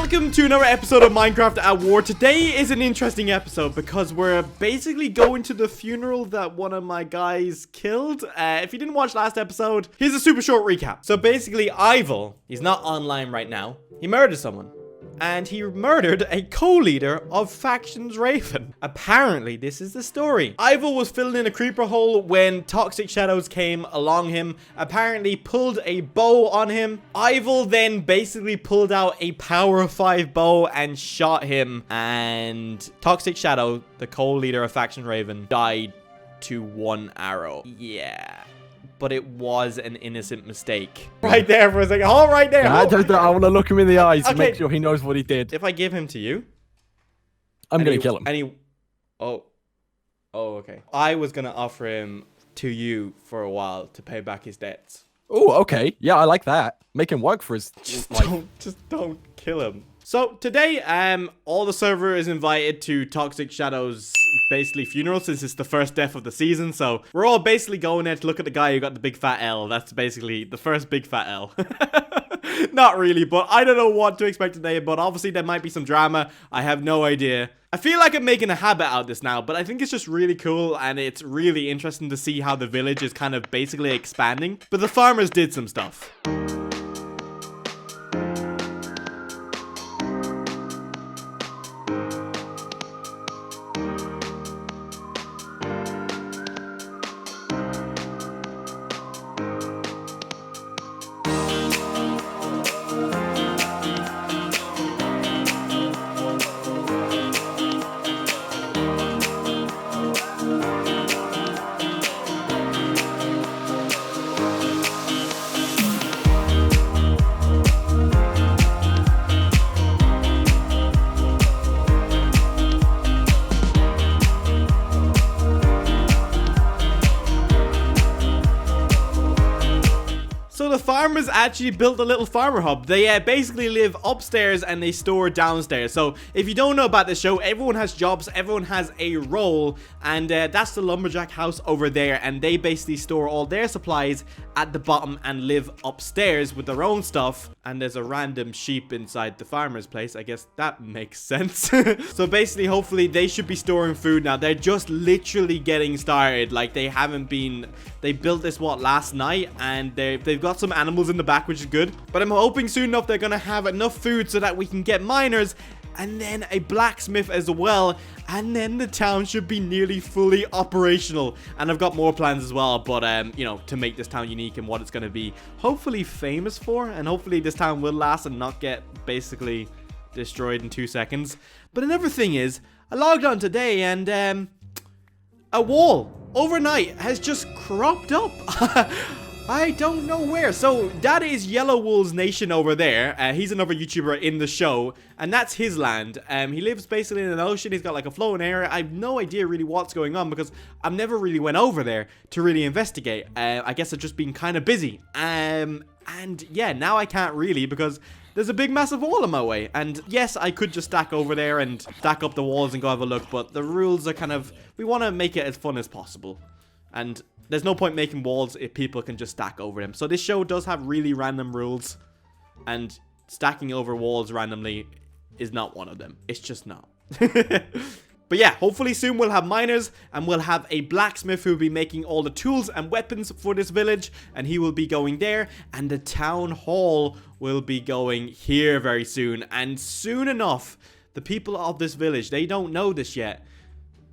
Welcome to another episode of Minecraft at War. Today is an interesting episode because we're basically going to the funeral that one of my guys killed. If you didn't watch last episode, here's a super short recap. So basically, Ival, he's not online right now. He murdered someone. And he murdered a co-leader of Factions Raven. Apparently, this is the story. Ival was filling in a creeper hole when Toxic Shadows came along him. Apparently pulled a bow on him. Ival then basically pulled out a power 5 bow and shot him. And Toxic Shadow, the co-leader of Faction Raven, died to one arrow. Yeah. But it was an innocent mistake. Right there for a second. Hold right there. I want to look him in the eyes to make sure he knows what he did. If I give him to you, I'm going to kill him. Oh, okay. I was going to offer him to you for a while to pay back his debts. Oh, okay. Yeah, I like that. Make him work for his life. Just don't kill him. So today, all the server is invited to Toxic Shadow's basically funeral since it's the first death of the season. So we're all basically going there to look at the guy who got the big fat L. That's basically the first big fat L. Not really, but I don't know what to expect today. But obviously there might be some drama. I have no idea. I feel like I'm making a habit out of this now, but I think it's just really cool and it's really interesting to see how the village is kind of basically expanding. But the farmers did some stuff. So the farmers actually built a little farmer hub. They basically live upstairs and they store downstairs. So if you don't know about this show, everyone has jobs, everyone has a role, and that's the lumberjack house over there. And they basically store all their supplies at the bottom and live upstairs with their own stuff. And there's a random sheep inside the farmer's place. I guess that makes sense. So basically, hopefully they should be storing food now. They're just literally getting started. Like they haven't been, they built this last night, and they've got some animals in the back, which is good. But I'm hoping soon enough they're gonna have enough food so that we can get miners and then a blacksmith as well, and then the town should be nearly fully operational. And I've got more plans as well, but you know, to make this town unique and what it's going to be hopefully famous for, and hopefully this town will last and not get basically destroyed in 2 seconds. But another thing is, I logged on today and a wall overnight has just cropped up. I don't know where. So that is Yellow Wool's nation over there. He's another YouTuber in the show, and that's his land. He lives basically in an ocean. He's got like a flowing area. I have no idea really what's going on because I've never really went over there to really investigate. I guess I've just been kind of busy. And yeah, now I can't really because there's a big massive wall in my way. And yes, I could just stack over there and stack up the walls and go have a look, but the rules are kind of, we want to make it as fun as possible. And there's no point making walls if people can just stack over them. So this show does have really random rules, and stacking over walls randomly is not one of them. It's just not. But yeah, hopefully soon we'll have miners, and we'll have a blacksmith who will be making all the tools and weapons for this village, and he will be going there, and the town hall will be going here very soon. And soon enough, the people of this village, they don't know this yet,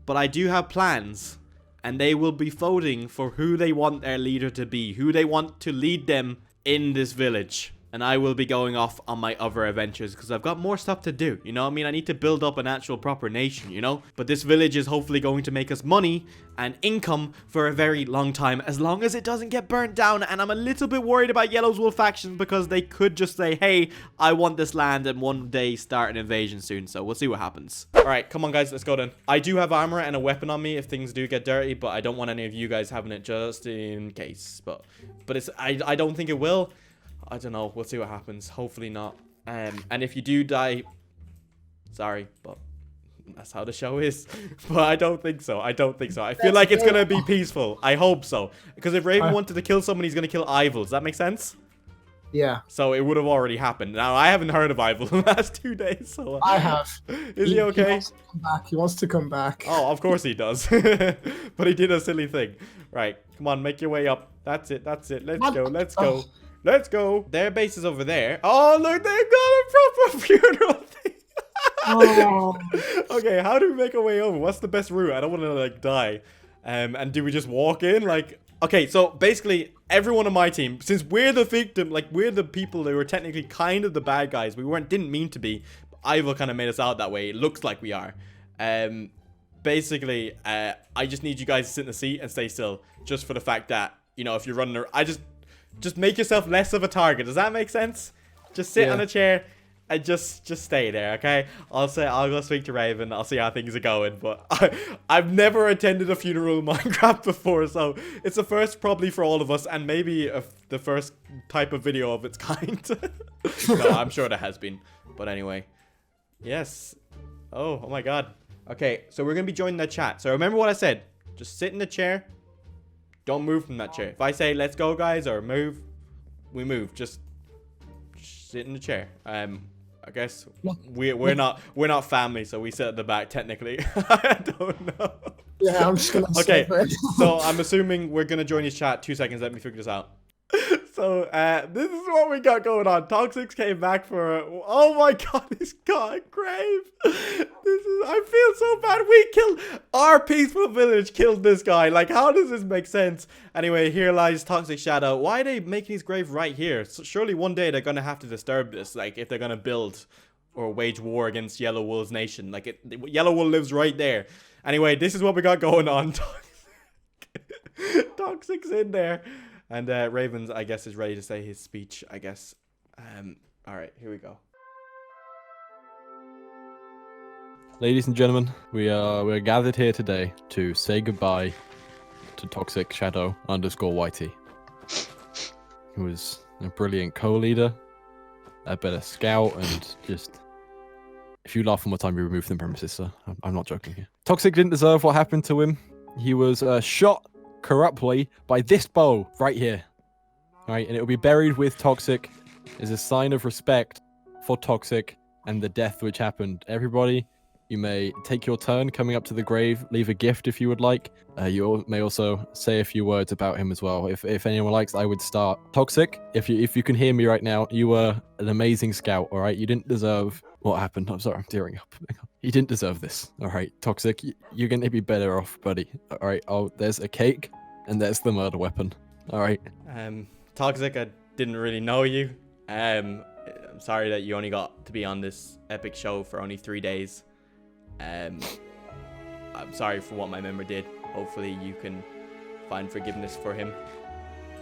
but I do have plans. And they will be voting for who they want their leader to be, who they want to lead them in this village. And I will be going off on my other adventures because I've got more stuff to do. You know what I mean? I need to build up an actual proper nation, you know? But this village is hopefully going to make us money and income for a very long time, as long as it doesn't get burnt down. And I'm a little bit worried about Yellow's Wool faction because they could just say, hey, I want this land, and one day start an invasion soon. So we'll see what happens. All right, come on, guys, let's go then. I do have armor and a weapon on me if things do get dirty, but I don't want any of you guys having it just in case. But it's I don't think it will. I don't know. We'll see what happens. Hopefully not. And if you do die, sorry, but that's how the show is. But I don't think so. I don't think so. I feel like it's going to be peaceful. I hope so. Because if Raven wanted to kill someone, he's going to kill Ival. Does that make sense? Yeah. So it would have already happened. Now, I haven't heard of Ival in the last 2 days, so... I have. Is he okay? He wants to come back. He wants to come back. Oh, of course he does. But he did a silly thing. Right, come on, make your way up. That's it, that's it. Let's go, let's go. Let's go. Their base is over there. Oh, look, they've got a proper funeral thing. Oh. Okay, how do we make our way over? What's the best route? I don't want to, like, die. And do we just walk in? Like... Okay, so basically, everyone on my team, since we're the victim, like, we're the people that were technically kind of the bad guys. We didn't mean to be. Ival kind of made us out that way. It looks like we are. Basically, I just need you guys to sit in the seat and stay still. Just for the fact that, you know, if you're running, just make yourself less of a target. Does that make sense? Just sit on a chair and just stay there, okay? I'll go speak to Raven. I'll see how things are going. But I've never attended a funeral in Minecraft before, so it's a first probably for all of us, and maybe the first type of video of its kind. No, I'm sure there has been. But anyway, yes. Oh my God. Okay, so we're gonna be joining the chat. So remember what I said. Just sit in the chair. Don't move from that chair. If I say let's go, guys, or move, we move. Just sit in the chair. I guess we're not family, so we sit at the back technically. I don't know. Yeah, I'm just gonna okay, so I'm assuming we're gonna join his chat. 2 seconds, let me figure this out. So this is what we got going on. Toxic came back for oh my God, he's got a grave. I feel so bad. We killed our peaceful village, killed this guy. Like, how does this make sense? Anyway, here lies Toxic Shadow. Why are they making his grave right here? So surely one day they're gonna have to disturb this, like if they're gonna build or wage war against Yellow Wool's nation. Like Yellow Wool lives right there. Anyway, this is what we got going on. Toxic's in there. And Ravens, I guess, is ready to say his speech, I guess. All right, here we go. Ladies and gentlemen, we're gathered here today to say goodbye to Toxic Shadow _YT. He was a brilliant co-leader, a better scout, and just... If you laugh one more time, you remove the premises, sir. I'm not joking here. Toxic didn't deserve what happened to him. He was shot corruptly by this bow right here. Alright, and it will be buried with Toxic as a sign of respect for Toxic and the death which happened. Everybody, you may take your turn coming up to the grave, leave a gift if you would like. You may also say a few words about him as well. If anyone likes, I would start. Toxic, if you can hear me right now, you were an amazing scout, alright? You didn't deserve what happened. I'm sorry, I'm tearing up. You didn't deserve this. Alright, Toxic, you're going to be better off, buddy. Alright, there's a cake, and there's the murder weapon. Alright. Toxic, I didn't really know you. I'm sorry that you only got to be on this epic show for only 3 days. I'm sorry for what my member did. Hopefully you can find forgiveness for him.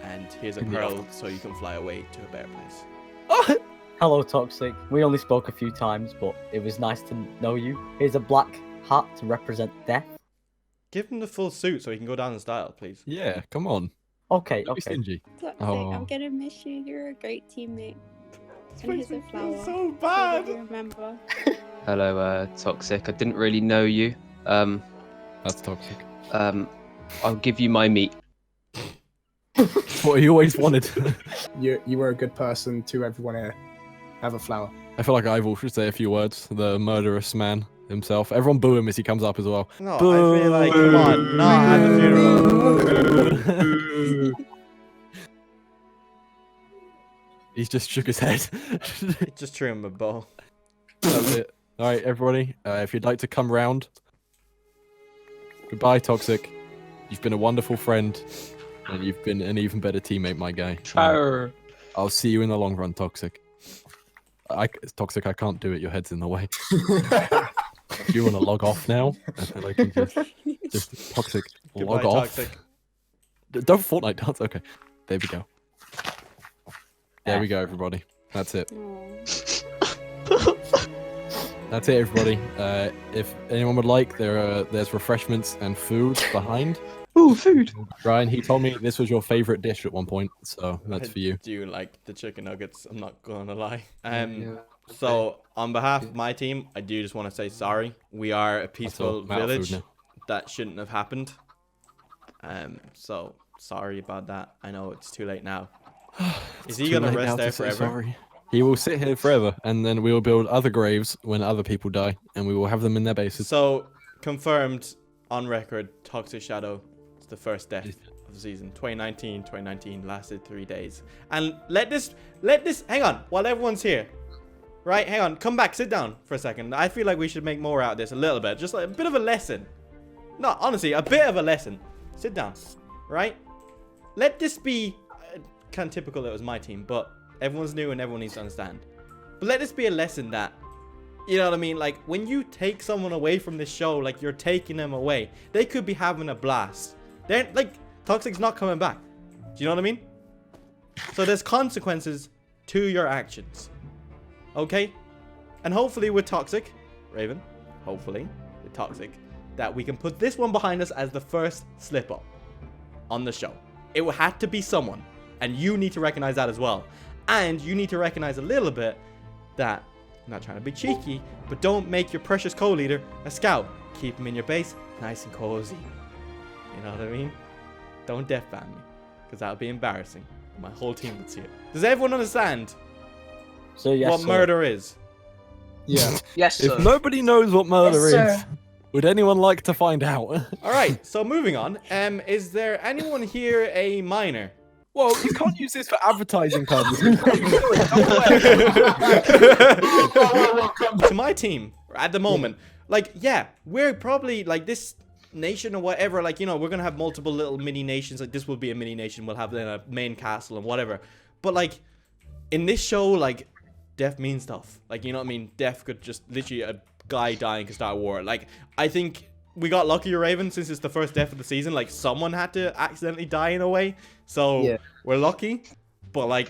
And here's a pearl so you can fly away to a better place. Oh! Hello, Toxic. We only spoke a few times, but it was nice to know you. Here's a black hat to represent death. Give him the full suit so he can go down in style, please. Yeah, come on. Okay, Don't be okay. stingy. Toxic, Oh. I'm gonna miss you. You're a great teammate. This And makes here's me a feel flower. so So bad. that you remember. Hello, Toxic. I didn't really know you. That's Toxic. I'll give you my meat. What you always wanted. You were a good person to everyone here. Have a flower. I feel like Ival should say a few words. The murderous man himself. Everyone boo him as he comes up as well. No, I feel like, come on, not at the funeral. He's just shook his head. Just threw him a bow. That's it. Alright, everybody. If you'd like to come round. Goodbye, Toxic. You've been a wonderful friend. And you've been an even better teammate, my guy. I'll see you in the long run, Toxic. Toxic, I can't do it. Your head's in the way. Do you want to log off now? I feel like you just Toxic. Goodbye, Log off. Toxic. Don't Fortnite dance. Okay. There we go. There we go, everybody. That's it. Aw. That's it, everybody. If anyone would like, there's refreshments and food behind. Ooh, food! Ryan, he told me this was your favorite dish at one point, so that's for you. I do like the chicken nuggets, I'm not gonna lie. Yeah. So, on behalf of my team, I do just want to say sorry. We are a peaceful I'm out of food village. now. That shouldn't have happened. So, sorry about that. I know it's too late now. Is It's he too gonna late rest now there to say forever? sorry. He will sit here forever, and then we will build other graves when other people die, and we will have them in their bases. So, confirmed on record, Toxic Shadow is the first death of the season. 2019 lasted 3 days. And let this, hang on, while everyone's here. Right, hang on, come back, sit down for a second. I feel like we should make more out of this a little bit. Just like a bit of a lesson. No, honestly, a bit of a lesson. Sit down, right? Let this be, kind of typical that it was my team, but everyone's new and everyone needs to understand. But let this be a lesson that, you know what I mean? Like, when you take someone away from this show, like, you're taking them away. They could be having a blast. They're, like, Toxic's not coming back. Do you know what I mean? So there's consequences to your actions. Okay? And hopefully with Toxic, Raven, hopefully with Toxic, that we can put this one behind us as the first slip-up on the show. It had to be someone. And you need to recognize that as well. And you need to recognize a little bit that, I'm not trying to be cheeky, but don't make your precious co-leader a scout. Keep him in your base, nice and cozy. You know what I mean? Don't death ban me, because that would be embarrassing. My whole team would see it. Does everyone understand So yes, what sir. murder is? Yeah. Yes, sir. If nobody knows what murder Yes, is, sir. would anyone like to find out? All right, so moving on. Is there anyone here a miner? Well, you can't use this for advertising purposes. To my team at the moment, like, yeah, we're probably like this nation or whatever, like, you know, we're gonna have multiple little mini nations. Like, this will be a mini nation. We'll have then a main castle and whatever. But like in this show, like, death means stuff. Like, you know what I mean? Death could just literally, a guy dying could start a war. Like, I think we got lucky, Raven, since it's the first death of the season. Like, someone had to accidentally die in a way, so Yeah. we're lucky. But like,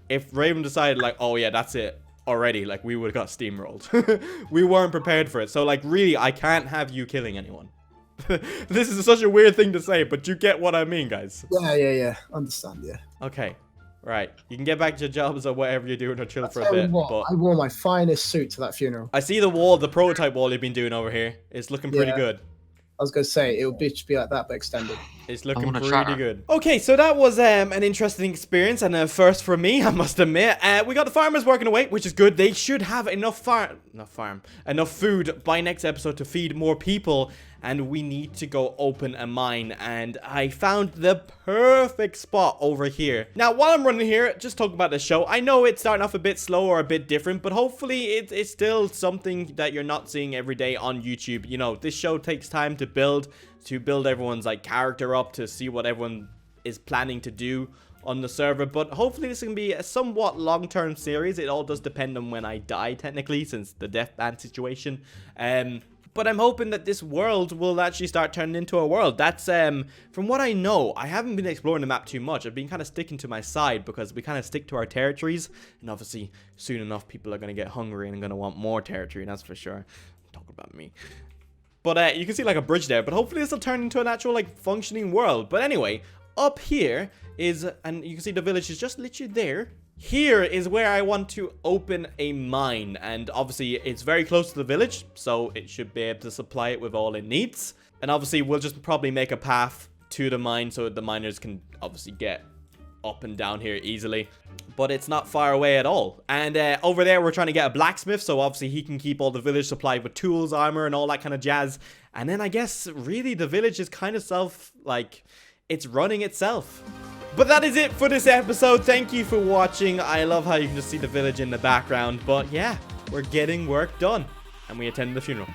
if Raven decided like, oh yeah, that's it already, like, we would have got steamrolled. We weren't prepared for it. So like, really, I can't have you killing anyone. This is such a weird thing to say, but you get what I mean, guys. Yeah. Understand, yeah. Okay, right. You can get back to your jobs or whatever you're doing or chill for a Tell you bit. what, But I wore my finest suit to that funeral. I see the wall, the prototype wall you've been doing over here. It's looking pretty Yeah. good. I was gonna say it would just be like that but extended. It's looking wanna pretty try. good. Okay, so that was an interesting experience and a first for me, I must admit. We got the farmers working away, which is good. They should have enough food by next episode to feed more people. And we need to go open a mine. And I found the perfect spot over here. Now, while I'm running here, just talk about the show. I know it's starting off a bit slow or a bit different, but hopefully it's still something that you're not seeing every day on YouTube. You know, this show takes time to build everyone's like character up, to see what everyone is planning to do on the server. But hopefully this can be a somewhat long-term series. It all does depend on when I die, technically, since the death ban situation. But I'm hoping that this world will actually start turning into a world. That's, from what I know, I haven't been exploring the map too much. I've been kind of sticking to my side because we kind of stick to our territories. And obviously, soon enough, people are going to get hungry and going to want more territory, that's for sure. Talk about me. But you can see like a bridge there. But hopefully this will turn into an actual like functioning world. But anyway, up here is, and you can see the village is just literally there. Here is where I want to open a mine, and obviously it's very close to the village, so it should be able to supply it with all it needs. And obviously we'll just probably make a path to the mine so the miners can obviously get up and down here easily. But it's not far away at all. And over there we're trying to get a blacksmith, so obviously he can keep all the village supplied with tools, armor, and all that kind of jazz. And then I guess really the village is kind of it's running itself. But that is it for this episode. Thank you for watching. I love how you can just see the village in the background. But yeah, we're getting work done. And we attended the funeral.